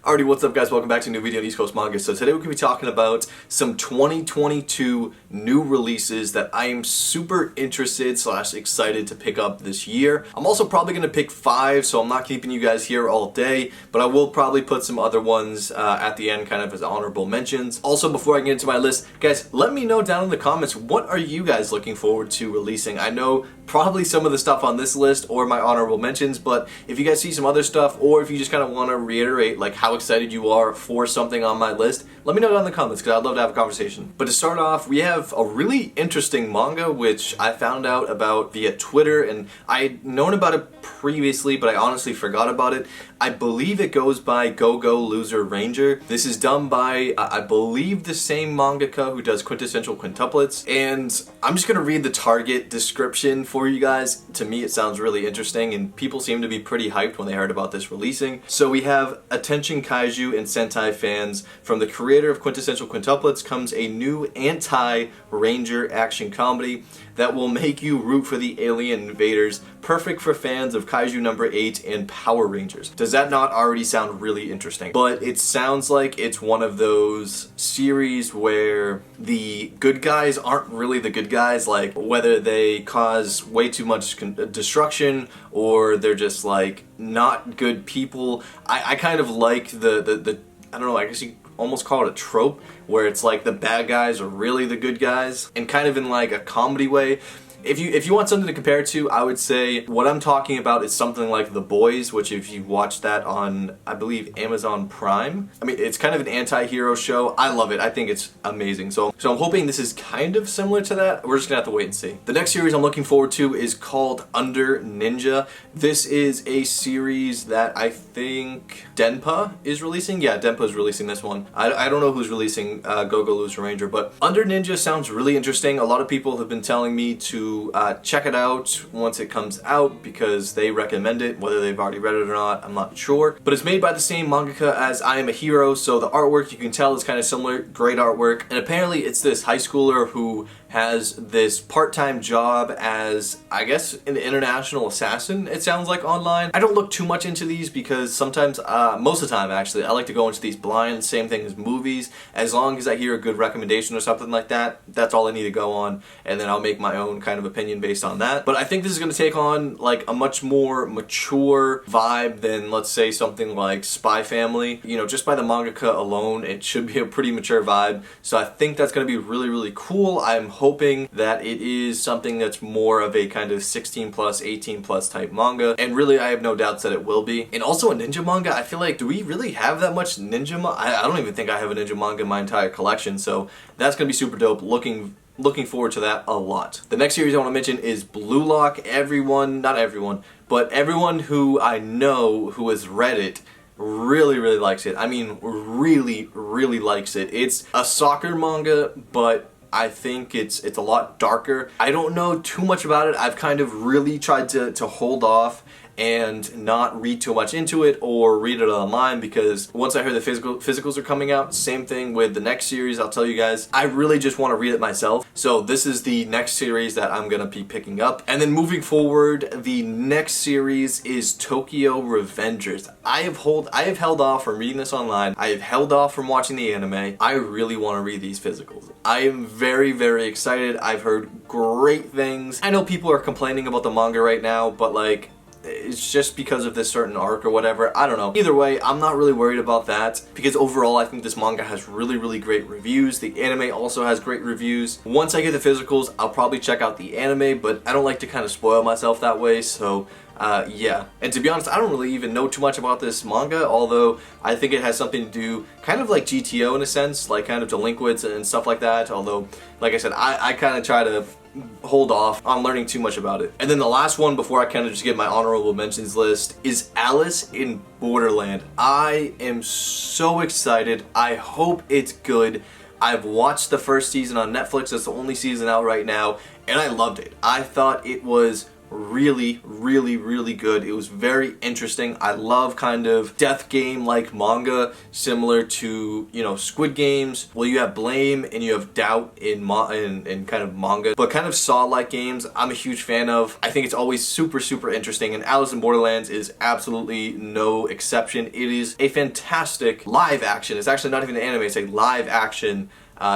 Alrighty, what's up guys? Welcome back to a new video on East Coast Manga. So today we're going to be talking about some 2022 new releases that I am super interested / excited to pick up this year. I'm also probably going to pick 5, so I'm not keeping you guys here all day, but I will probably put some other ones at the end kind of as honorable mentions. Also, before I get into my list, guys, let me know down in the comments, what are you guys looking forward to releasing? I know probably some of the stuff on this list or my honorable mentions, but if you guys see some other stuff, or if you just kind of want to reiterate like how excited you are for something on my list, let me know down in the comments because I'd love to have a conversation. But to start off, we have a really interesting manga which I found out about via Twitter, and I had known about it previously, but I honestly forgot about it. I believe it goes by Go-Go Loser Ranger. This is done by, I believe, the same mangaka who does Quintessential Quintuplets, and I'm just gonna read the target description for you guys. To me, it sounds really interesting, and people seem to be pretty hyped when they heard about this releasing. So we have attention kaiju and Sentai fans. From the creator of Quintessential Quintuplets comes a new anti-ranger action comedy that will make you root for the alien invaders, perfect for fans of Kaiju number 8 and Power Rangers. Does that not already sound really interesting? But it sounds like it's one of those series where the good guys aren't really the good guys, like whether they cause way too much destruction or they're just like not good people. I kind of like the I don't know, I guess you almost call it a trope, where it's like the bad guys are really the good guys, and kind of in like a comedy way. If you want something to compare it to, I would say what I'm talking about is something like The Boys, which if you watch that on, I believe, Amazon Prime, I mean, it's kind of an anti-hero show. I love it. I think it's amazing. So I'm hoping this is kind of similar to that. We're just gonna have to wait and see. The next series I'm looking forward to is called Under Ninja. This is a series that I think Denpa is releasing. Yeah, Denpa is releasing this one. I don't know who's releasing Go-Go Loser Ranger, but Under Ninja sounds really interesting. A lot of people have been telling me to check it out once it comes out because they recommend it. Whether they've already read it or not, I'm not sure. But it's made by the same mangaka as I Am a Hero, so the artwork, you can tell, is kind of similar. Great artwork. And apparently it's this high schooler who has this part-time job as, I guess, an international assassin, it sounds like, online. I don't look too much into these because sometimes, most of the time actually, I like to go into these blind. Same thing as movies. As long as I hear a good recommendation or something like that, that's all I need to go on, and then I'll make my own kind of opinion based on that. But I think this is going to take on like a much more mature vibe than, let's say, something like Spy Family. You know, just by the mangaka alone, it should be a pretty mature vibe. So I think that's going to be really, really cool. I'm hoping that it is something that's more of a kind of 16 plus, 18 plus type manga, and really I have no doubts that it will be. And also a ninja manga, I feel like, do we really have that much ninja manga? I don't even think I have a ninja manga in my entire collection, so that's going to be super dope. Looking forward to that a lot. The next series I want to mention is Blue Lock. Not everyone, but everyone who I know who has read it really, really likes it. I mean, really, really likes it. It's a soccer manga, but I think it's a lot darker. I don't know too much about it. I've kind of really tried to hold off and not read too much into it or read it online, because once I heard the physicals are coming out, same thing with the next series, I'll tell you guys, I really just want to read it myself. So this is the next series that I'm gonna be picking up. And then moving forward, the next series is Tokyo Revengers. I have held off from reading this online. I have held off from watching the anime. I really want to read these physicals. I am very, very excited. I've heard great things. I know people are complaining about the manga right now, but like, it's just because of this certain arc or whatever. I don't know. Either way, I'm not really worried about that because overall I think this manga has really, really great reviews. The anime also has great reviews. Once I get the physicals, I'll probably check out the anime, but I don't like to kind of spoil myself that way, so yeah. And to be honest, I don't really even know too much about this manga, although I think it has something to do kind of like GTO in a sense, like kind of delinquents and stuff like that, although, like I said, I kind of try to hold off on learning too much about it. And then the last one before I kind of just get my honorable mentions list is Alice in Borderland. I am so excited. I hope it's good. I've watched the first season on Netflix. That's the only season out right now, and I loved it. I thought it was really, really, really good. It was very interesting. I love kind of death game like manga, similar to, you know, Squid Games. Well, you have blame and you have doubt in kind of manga, but kind of Saw-like games I'm a huge fan of. I think it's always super, super interesting, and Alice in Borderlands is absolutely no exception. It is a fantastic live action. It's actually not even an anime, it's a live action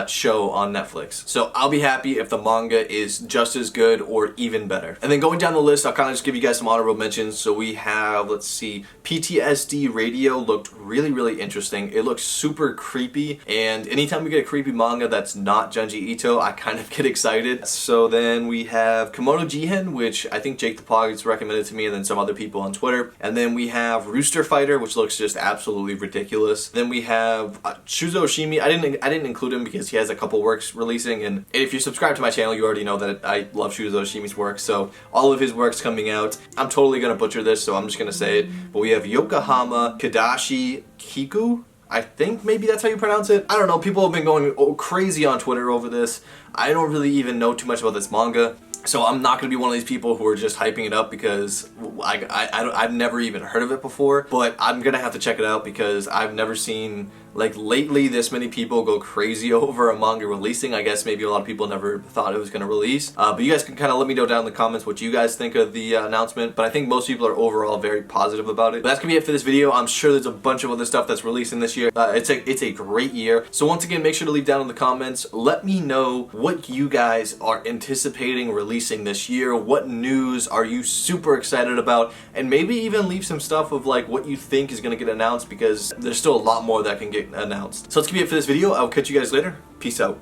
show on Netflix. So I'll be happy if the manga is just as good or even better. And then going down the list, I'll kind of just give you guys some honorable mentions. So we have, let's see, PTSD Radio looked really, really interesting. It looks super creepy, and anytime we get a creepy manga that's not Junji Ito, I kind of get excited. So then we have Kimono Jihen, which I think Jake the Pog's recommended to me, and then some other people on Twitter. And then we have Rooster Fighter, which looks just absolutely ridiculous. Then we have Shuzo Oshimi. I didn't include him because he has a couple works releasing, and if you subscribe to my channel, you already know that I love Shuzo Oshimi's work, so all of his work's coming out. I'm totally gonna butcher this, so I'm just gonna say it, but we have Yokohama Kadashi Kiku. I think maybe that's how you pronounce it. I don't know, people have been going crazy on Twitter over this. I don't really even know too much about this manga, so I'm not going to be one of these people who are just hyping it up because I've never even heard of it before, but I'm going to have to check it out because I've never seen, like, lately this many people go crazy over a manga releasing. I guess maybe a lot of people never thought it was going to release. But you guys can kind of let me know down in the comments what you guys think of the announcement, but I think most people are overall very positive about it. But that's going to be it for this video. I'm sure there's a bunch of other stuff that's releasing this year. It's a great year. So once again, make sure to leave down in the comments. Let me know what you guys are anticipating releasing this year. What news are you super excited about? And maybe even leave some stuff of like what you think is going to get announced, because there's still a lot more that can get announced. So that's going to be it for this video. I'll catch you guys later. Peace out.